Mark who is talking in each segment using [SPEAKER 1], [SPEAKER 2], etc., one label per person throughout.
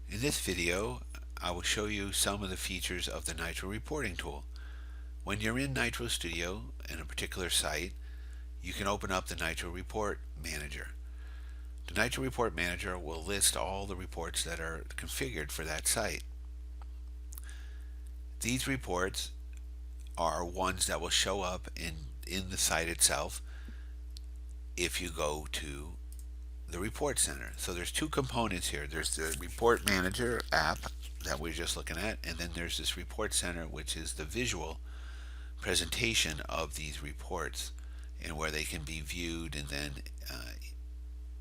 [SPEAKER 1] In this video, I will show you some of the features of the NITRO reporting tool. When you're in NITRO Studio in a particular site, you can open up the NITRO Report Manager. The NITRO Report Manager will list all the reports that are configured for that site. These reports are ones that will show up in the site itself if you go to the Report Center. So there's two components here. There's the Report Manager app that we're just looking at, and then there's this Report Center, which is the visual presentation of these reports and where they can be viewed and then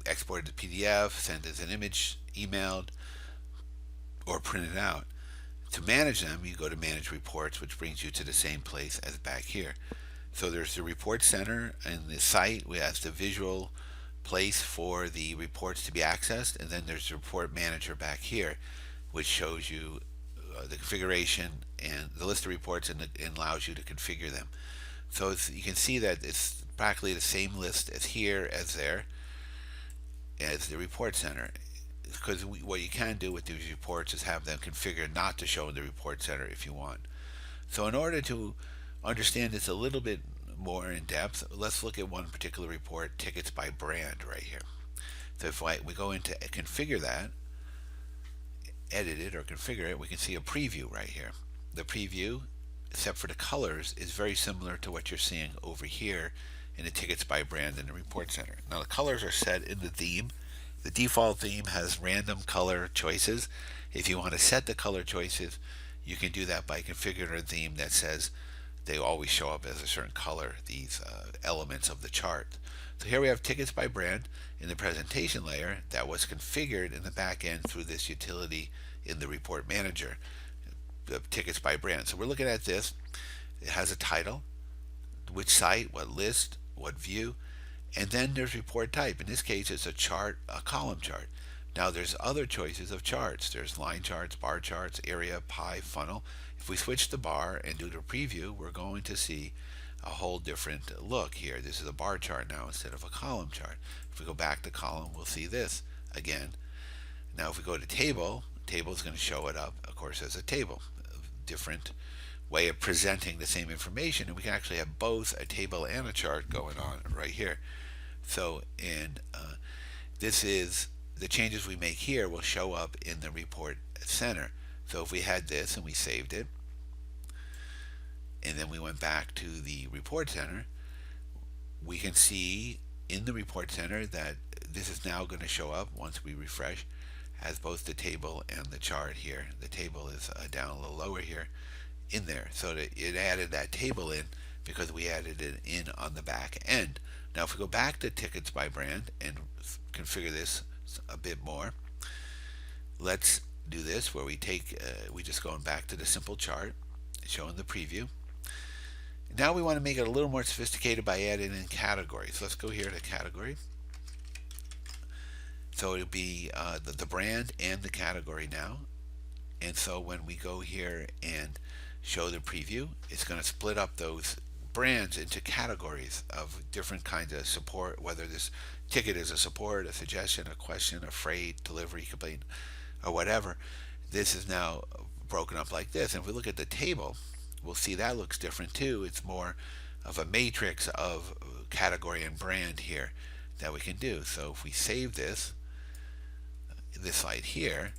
[SPEAKER 1] exported to PDF, sent as an image, emailed, or printed out. To manage them, you go to Manage Reports, which brings you to the same place as back here. So there's the Report Center and the site. We have the visual place for the reports to be accessed, and then there's the Report Manager back here, which shows you the configuration and the list of reports and allows you to configure them. So you can see that it's practically the same list as here as there as the Report Center, because what you can do with these reports is have them configured not to show in the Report Center if you want. So in order to understand this a little bit more in depth, let's look at one particular report, tickets by brand, right here. So if we go into configure that, edit it or configure it, we can see a preview right here. The preview, except for the colors, is very similar to what you're seeing over here in the tickets by brand in the Report Center. Now the colors are set in the theme. The default theme has random color choices. If you want to set the color choices, you can do that by configuring a theme that says they always show up as a certain color, these elements of the chart. So here we have tickets by brand in the presentation layer that was configured in the back end through this utility in the Report Manager, the tickets by brand. So we're looking at this. It has a title, which site, what list, what view, and then there's report type. In this case, it's a chart, a column chart. Now there's other choices of charts. There's line charts, bar charts, area, pie, funnel. If we switch the bar and do the preview, we're going to see a whole different look here. This is a bar chart now instead of a column chart. If we go back to column, we'll see this again. Now if we go to table, table is going to show it up, of course, as a table. A different way of presenting the same information, and we can actually have both a table and a chart going on right here. So this is the changes we make here will show up in the Report Center. So if we had this and we saved it, and then we went back to the Report Center, we can see in the Report Center that this is now going to show up once we refresh as both the table and the chart here. The table is down a little lower here in there. So it added that table in because we added it in on the back end. Now if we go back to tickets by brand and configure this a bit more, let's do this where we take we just going back to the simple chart showing the preview. Now we want to make it a little more sophisticated by adding in categories. Let's go here to category. So it'll be the brand and the category now. And so when we go here and show the preview, it's going to split up those brands into categories of different kinds of support, whether this ticket is a support, a suggestion, a question, a freight, delivery, complaint, or whatever. This is now broken up like this. And if we look at the table, we'll see that looks different too. It's more of a matrix of category and brand here that we can do. So if we save this slide here,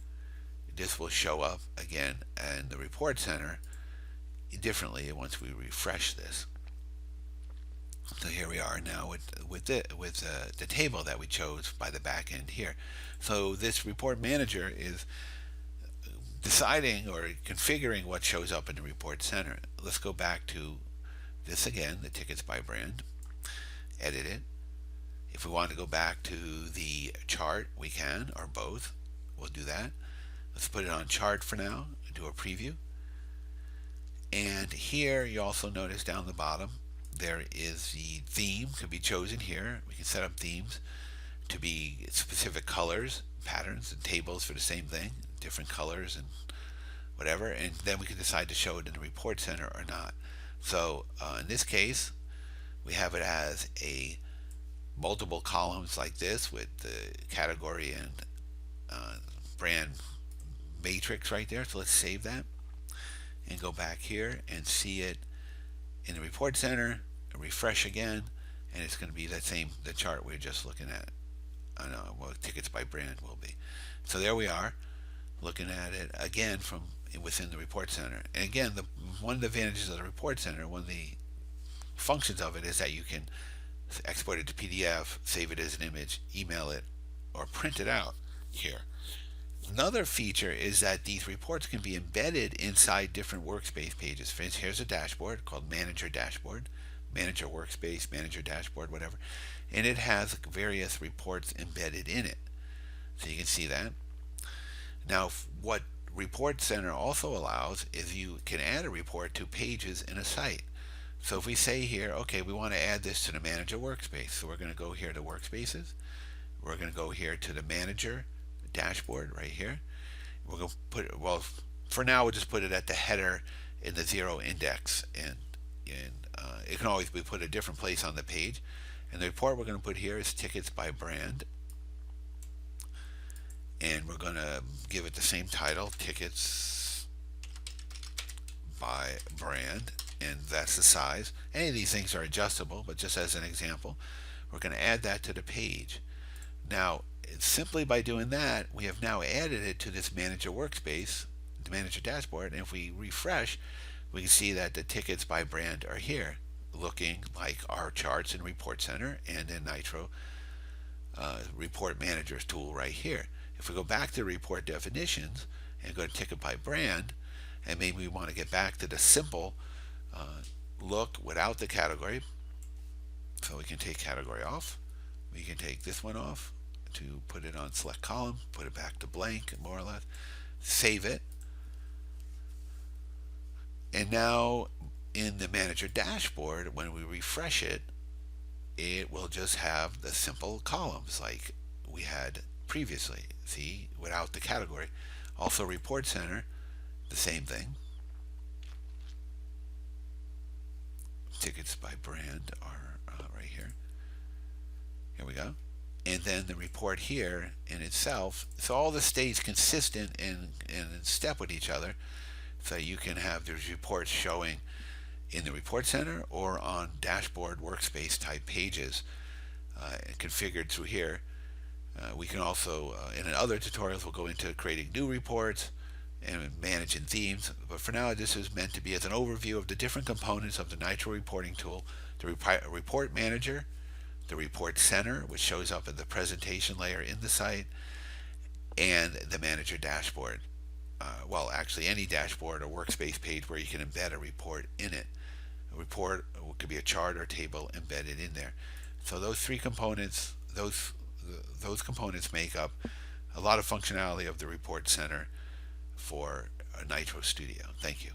[SPEAKER 1] this will show up again in the Report Center differently once we refresh this. So here we are now with the table that we chose by the back end here. So this Report Manager is deciding or configuring what shows up in the Report Center. Let's go back to this again, the tickets by brand, edit it. If we want to go back to the chart, we can, or both. We'll do that. Let's put it on chart for now and do a preview. And here you also notice down the bottom there is the theme could be chosen here. We can set up themes to be specific colors, patterns, and tables for the same thing, different colors and whatever, and then we can decide to show it in the Report Center or not. So in this case, we have it as a multiple columns like this with the category and brand matrix right there. So let's save that and go back here and see it in the report center, refresh again, and it's going to be the chart we are just looking at. I know, well, tickets by brand will be. So there we are, looking at it again from within the report center. And again, one of the advantages of the report center, one of the functions of it, is that you can export it to PDF, save it as an image, email it, or print it out here. Another feature is that these reports can be embedded inside different workspace pages. For instance, here's a dashboard called Manager Dashboard, Manager Workspace, Manager Dashboard, whatever. And it has various reports embedded in it. So you can see that. Now, what Report Center also allows is you can add a report to pages in a site. So if we say here, okay, we want to add this to the Manager Workspace. So we're going to go here to Workspaces. We're going to go here to the Manager Dashboard right here. We're going to put it, well, for now we'll just put it at the header in the 0 index, and it can always be put a different place on the page. And the report we're going to put here is tickets by brand, and we're going to give it the same title, tickets by brand, and that's the size. Any of these things are adjustable, but just as an example, we're going to add that to the page. Now, simply by doing that, we have now added it to this Manager Workspace, the Manager Dashboard, and if we refresh, we can see that the tickets by brand are here, looking like our charts in Report Center and in NITRO Report Manager's tool right here. If we go back to report definitions and go to ticket by brand, and maybe we want to get back to the simple look without the category, so we can take category off. We can take this one off to put it on select column, put it back to blank, more or less, save it. And now in the Manager Dashboard, when we refresh it, it will just have the simple columns like we had previously, see, without the category. Also Report Center, the same thing. Tickets by brand are right here. Here we go. And then the report here in itself, so all this stays consistent and in step with each other, so you can have these reports showing in the Report Center or on dashboard workspace type pages configured through here. We can also, in other tutorials, we'll go into creating new reports and managing themes. But for now, this is meant to be as an overview of the different components of the NITRO reporting tool, the Report Manager, the Report Center, which shows up in the presentation layer in the site, and the Manager Dashboard. Well, actually any dashboard or workspace page where you can embed a report in it. A report could be a chart or table embedded in there. So those three components, those components make up a lot of functionality of the Report Center for NITRO Studio. Thank you.